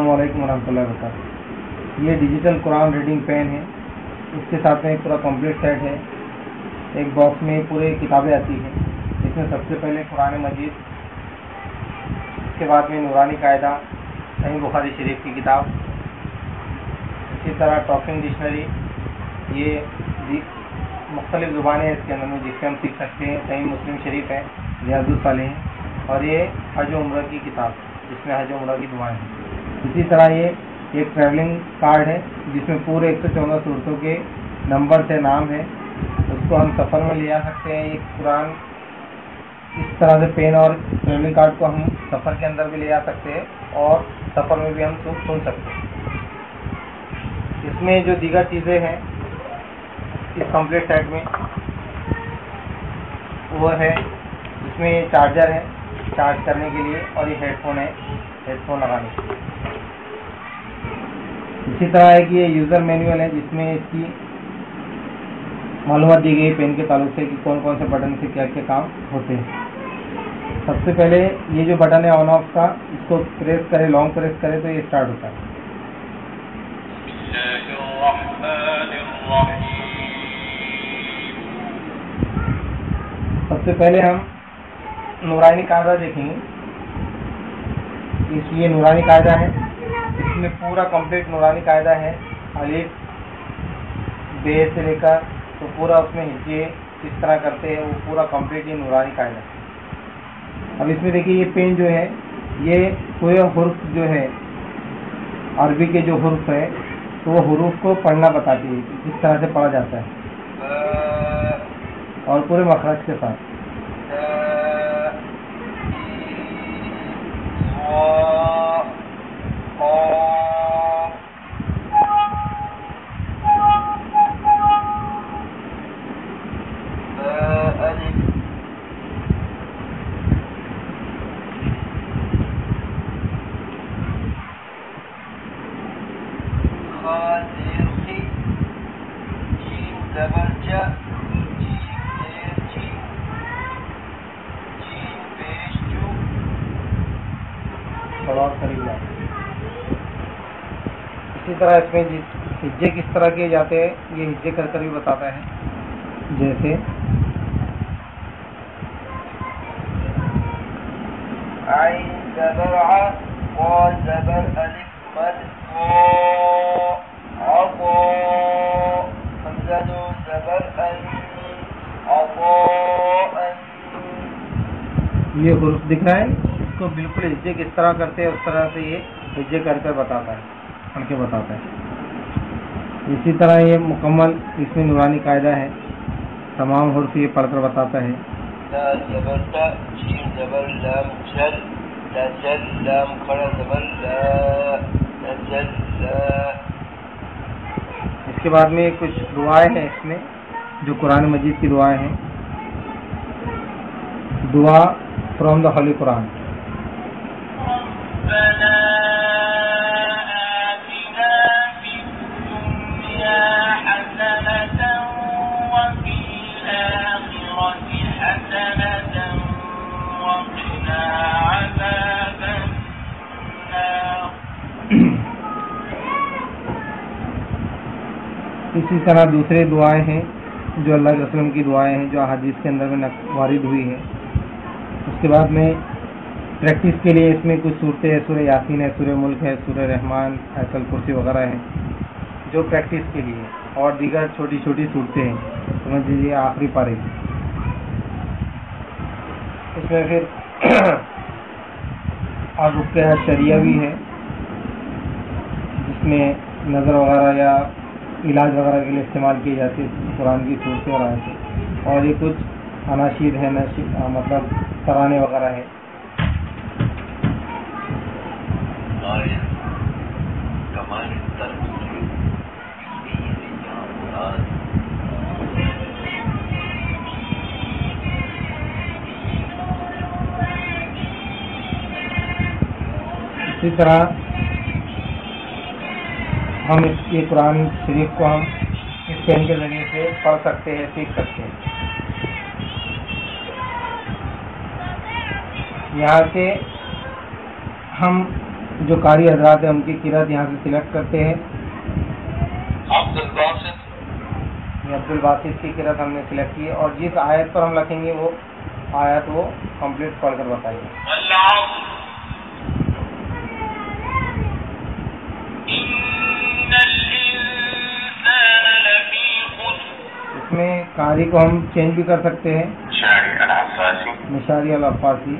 السلام علیکم ورحمۃ اللہ وبرکاتہ۔ یہ ڈیجیٹل قرآن ریڈنگ پین ہے، اس کے ساتھ میں ایک پورا کمپلیٹ سیٹ ہے۔ ایک باکس میں پورے کتابیں آتی ہیں، اس میں سب سے پہلے قرآن مجید، اس کے بعد میں نورانی قاعدہ، صحیح بخاری شریف کی کتاب، اسی طرح ٹاکنگ ڈکشنری، یہ مختلف زبانیں اس کے اندر میں جس سے ہم سیکھ سکتے ہیں۔ صحیح مسلم شریف ہے، ریاض الصالحین، اور یہ حج و عمرہ کی کتاب جس میں حج و عمرہ کی دعائیں ہیں۔ اسی طرح یہ ایک ٹریولنگ کارڈ ہے جس میں پورے 114 صورتوں کے نمبر سے نام ہے، اس کو ہم سفر میں لے جا سکتے ہیں۔ یہ قرآن اس طرح سے پین اور ٹریولنگ کارڈ کو ہم سفر کے اندر بھی لے جا سکتے ہیں اور سفر میں بھی ہم سن سکتے ہیں۔ اس میں جو دیگر چیزیں ہیں اس کمپلیٹ سیٹ میں وہ ہے، اس میں یہ چارجر ہے چارج کرنے کے لیے، اور یہ ہیڈ فون ہے ہیڈ فون لگانے کے لیے۔ اسی طرح ہے کہ یہ یوزر مینول ہے جس میں اس کی معلومات دی گئی پین کے تعلق سے کہ کون کون سے بٹن سے کیا کیا کام ہوتے ہیں۔ سب سے پہلے یہ جو بٹن ہے آن آف کا، اس کو پریس کرے، لانگ پریس کرے تو یہ اسٹارٹ ہوتا ہے۔ سب سے پہلے ہم نورانی قاعدہ دیکھیں گے۔ یہ نورانی قاعدہ ہے، اس میں پورا کمپلیٹ نورانی قاعدہ ہے، الف بے سے لے کر تو پورا اس میں ہجے کس طرح کرتے ہیں وہ پورا کمپلیٹ یہ نورانی قاعدہ ہے۔ اب اس میں دیکھیے یہ پین جو ہے یہ پورے حرف جو ہے عربی کے جو حرف ہے تو وہ حروف کو پڑھنا بتاتی ہے کہ کس طرح سے پڑھا جاتا ہے، اور پورے مخرج کے ساتھ۔ اسی طرح اس میں ہجے کس طرح کیے جاتے ہیں یہ ہجے کر کر بھی بتاتا ہے، جیسے عین زبر ع قا زبر الف مد عطا حمزہ زبر ان عطاء۔ یہ حروف دکھ رہا ہے، اس کو بالکل ہجے کس طرح کرتے ہیں اس طرح سے یہ ہجے کر کر بتاتا ہے، پڑھ کے بتاتا ہے۔ اسی طرح یہ مکمل اس میں نورانی قاعدہ ہے، تمام حروف یہ پڑھ کر بتاتا ہے۔ لا زبر تا شین زبر لام جل تجل لام کھڑا زبر لا تجل لا۔ اس کے بعد میں کچھ دعائیں ہیں اس میں جو قرآن مجید کی دعائیں ہیں، دعا فرام دا ہولی قرآن۔ اسی طرح دوسرے دعائیں ہیں جو اللہ کے رسول کی دعائیں ہیں جو احادیث کے اندر میں وارد ہوئی ہیں۔ اس کے بعد میں پریکٹس کے لیے اس میں کچھ صورتیں ہیں، سورہ یاسین ہے، سورہ ملک ہے، سورہ رحمان، آیت الکرسی وغیرہ ہیں جو پریکٹس کے لیے، اور دیگر چھوٹی چھوٹی صورتیں ہیں، سمجھ لیجیے آخری پارے۔ اس میں پھر اور رکیہ شریعہ بھی ہے جس میں نظر وغیرہ یا علاج وغیرہ کے لیے استعمال کی جاتی ہے قرآن کی صورتیں اور آیتیں، اور یہ کچھ اناشید ہے، مطلب ترانے وغیرہ ہے۔ اسی طرح ہم یہ قرآن شریف کو ہم اس پین کے ذریعے سے پڑھ سکتے ہیں، سیکھ سکتے ہیں۔ یہاں سے ہم جو قاری حضرات ہیں ان کی قرأت یہاں سے سلیکٹ کرتے ہیں. عبد الباسط کی قرأت ہم نے سلیکٹ کی اور جس آیت پر ہم لکھیں گے وہ آیت وہ کمپلیٹ پڑھ کر بتائیے. اس میں قاری کو ہم چینج بھی کر سکتے ہیں. مشاری العفاسی.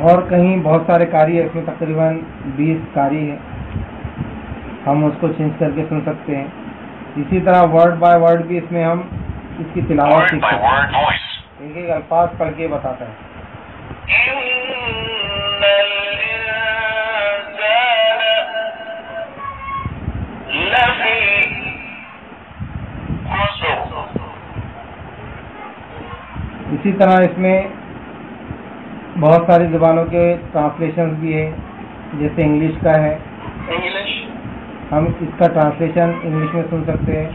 اور کہیں بہت سارے قاری ہیں، اس میں تقریباً 20 قاری ہیں، ہم اس کو چینج کر کے سن سکتے ہیں. اسی طرح ورڈ بائی ورڈ بھی اس میں ہم اس کی تلاوت سیکھ سکتے ہیں. ایک ایک الفاظ پڑھ کے بتاتا ہے. اسی طرح اس میں بہت ساری زبانوں کے ٹرانسلیشنز بھی ہیں، جیسے انگلش کا ہے، ہم اس کا ٹرانسلیشن انگلش میں سن سکتے ہیں.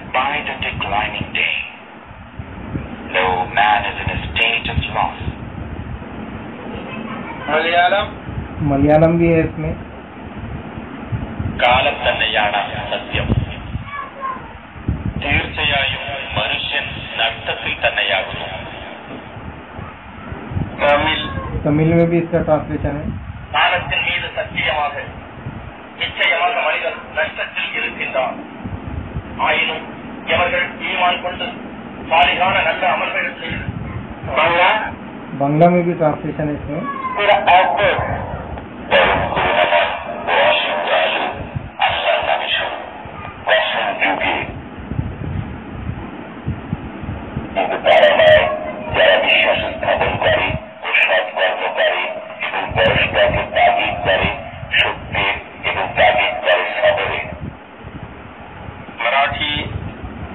ملیالم بھی ہے اس میں. تمل میں بھی اس کا ٹرانسلیشن ہے. بنگلہ میں بھی ٹرانسلیشن ہے اس میں.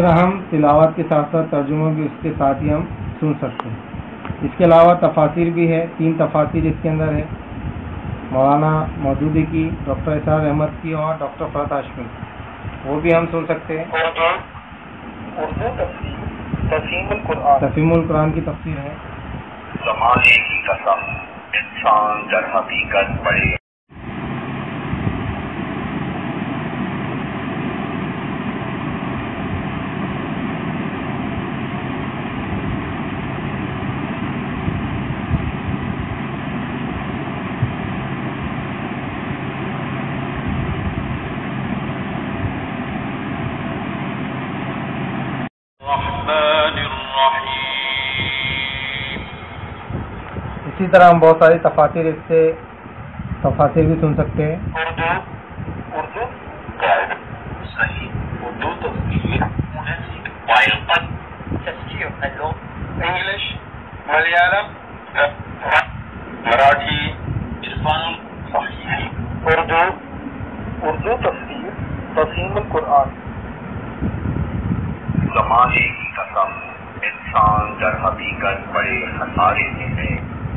طرح ہم تلاوت کے ساتھ ساتھ ترجمہ بھی اس کے ساتھ ہی ہم سن سکتے ہیں۔ اس کے علاوہ تفاسیر بھی ہے، 3 تفاسیر اس کے اندر ہے، مولانا مودودی کی، ڈاکٹر اسرار احمد کی اور ڈاکٹر فرحت ہاشمی، وہ بھی ہم سن سکتے ہیں۔ اردو تفہیم القرآن کی تفسیر ہے۔ زمانے کی قسم انسان در حقیقت پڑے اسی طرح ہم بہت ساری تفاسیر اس سے تفاسیر بھی سن سکتے ہیں۔ اردو صحیح اردو تفسیر انگلش ملیالم مراٹھی عرفان صحیح اردو تفسیر تفہیم القرآن۔ زمانے کی قسم انسان در حقیقت بڑے خسارے میں ہے،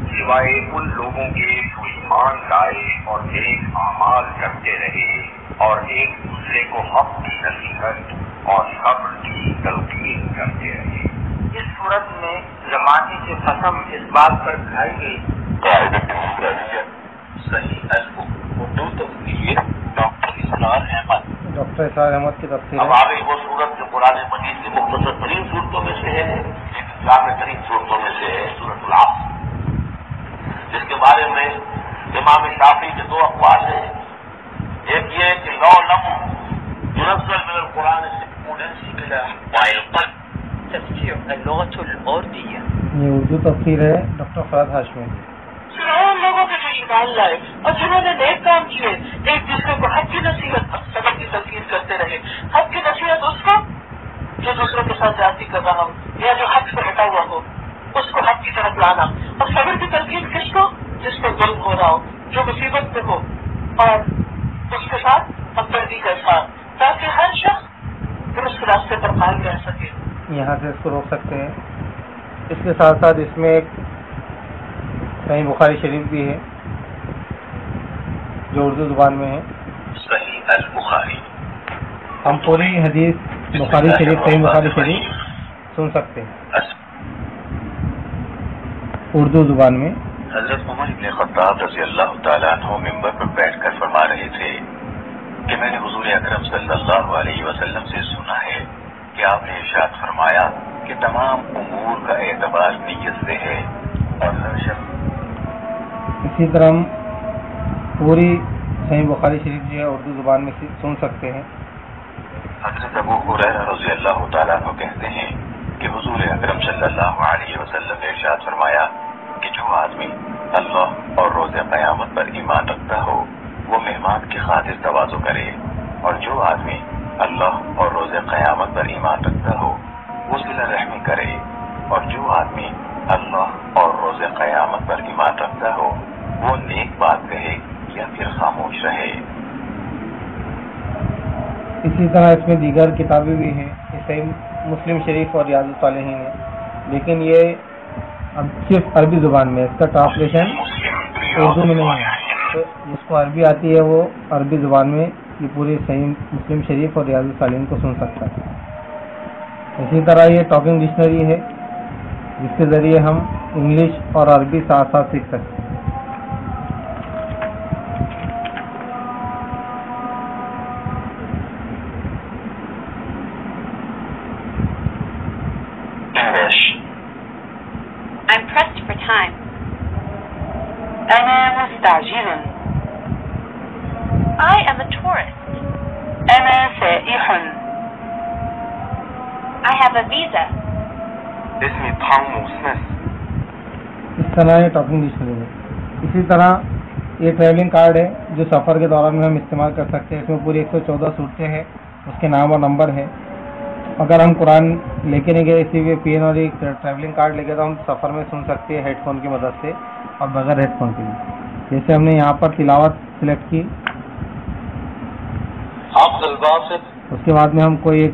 سوائے ان لوگوں کے جو ایمان لائے اور نیک اعمال کرتے رہے اور ایک دوسرے کو حق کی نصیحت اور صبر کی تلقین کرتے رہے۔ اس صورت میں زمانے کی قسم اس بات پر کھائی گئی۔ صحیح اردو تفسیر ڈاکٹر اسرار احمد کی تفسیر اب ہے۔ آگے وہ صورت جو قرآن مجید کی مختصر ترین صورتوں میں سے ہے، ایک جامع ترین صورتوں میں سے ہے سورۃ العصر، جس کے بارے میں امام شافعی کے 2 اقوال ہیں۔ ایک یہ کہ لو لم ينزل من القرآن تفسیر اللغة العربية۔ یہ اردو تفسیر ہے ڈاکٹر فرحت ہاشمی۔ ان لوگوں کے جو ایمان لائے اور جنہوں نے نیک کام کیے، ایک دوسرے کو حق کی نصیحت سبق کی تلقین کرتے رہے۔ حق کی نصیحت اس کو جو دوسروں کے ساتھ زیادتی کر رہا ہو یا جو حق سے ہٹا ہوا ہو، اس کو حق کی طرف لانا، اور صبر کی تلقین کس کو؟ جس کو ظلم ہو رہا ہو، جو مصیبت میں ہو، اور اس کے ساتھ ہمدردی کا اظہار، تاکہ ہر شخص درست راستے پر قائم رہ سکے۔ یہاں سے اس کو روک سکتے ہیں۔ اس کے ساتھ ساتھ اس میں ایک صحیح بخاری شریف بھی ہے جو اردو زبان میں ہے۔ صحیح البخاری، ہم پوری حدیث بخاری شریف صحیح بخاری شریف سن سکتے ہیں اردو زبان میں۔ حضرت عمر بن خطاب رضی اللہ تعالیٰ عنہ ممبر پر بیٹھ کر فرما رہے تھے کہ میں نے حضور اکرم صلی اللہ علیہ وسلم سے سنا ہے کہ آپ نے ارشاد فرمایا کہ تمام امور کا اعتبار نیت سے ہے اور ہر شخص۔ اسی طرح ہم پوری صحیح بخاری شریف جو ہے اردو زبان میں سن سکتے ہیں۔ حضرت ابو ہریرہ رضی اللہ تعالیٰ عنہ کہتے ہیں کہ حضور اکرم صلی اللہ علیہ وسلم نے ارشاد فرمایا کہ جو آدمی اللہ اور روز قیامت پر ایمان رکھتا ہو وہ مہمان کی خاطر تواضع کرے، اور جو آدمی اللہ اور روز قیامت پر ایمان رکھتا ہو وہ صلہ رحمی کرے، اور جو آدمی اللہ اور روز قیامت پر ایمان رکھتا ہو وہ نیک بات کہے یا پھر خاموش رہے۔ اسی طرح اس میں دیگر کتابیں بھی ہیں، صحیح مسلم شریف اور ریاض الصالحین ہے، لیکن یہ اب صرف عربی زبان میں، اس کا ٹرانسلیشن اردو میں نہیں ہے، تو جس کو عربی آتی ہے وہ عربی زبان میں یہ پورے صحیح مسلم شریف اور ریاض الصالحین کو سن سکتا ہے۔ اسی طرح یہ ٹاکنگ ڈکشنری ہے جس کے ذریعے ہم انگلش اور عربی ساتھ ساتھ سیکھ سکتے ہیں۔ I'm pressed for time. أنا مستعجل. I am a tourist. أنا سائح. I have a visa. اسمي توم سميث۔ اس طرح یہ ٹاکنگ ڈکشنری ہے۔ اسی طرح یہ ٹریولنگ کارڈ ہے جو سفر کے دوران میں ہم استعمال کر سکتے ہیں۔ اس میں پوری 114 صورتیں ہیں، اس کے نام اور نمبر ہے۔ اگر ہم قرآن لے کے نہیں گئے، اسی لیے پی این اور ایک ٹریولنگ کارڈ لے کے تو ہم سفر میں سن سکتے ہیں ہیڈ فون کی مدد سے اور بغیر ہیڈ فون کے بھی۔ جیسے ہم نے یہاں پر تلاوت سلیکٹ کی، آپ طلباء سے اس کے بعد میں ہم کوئی ایک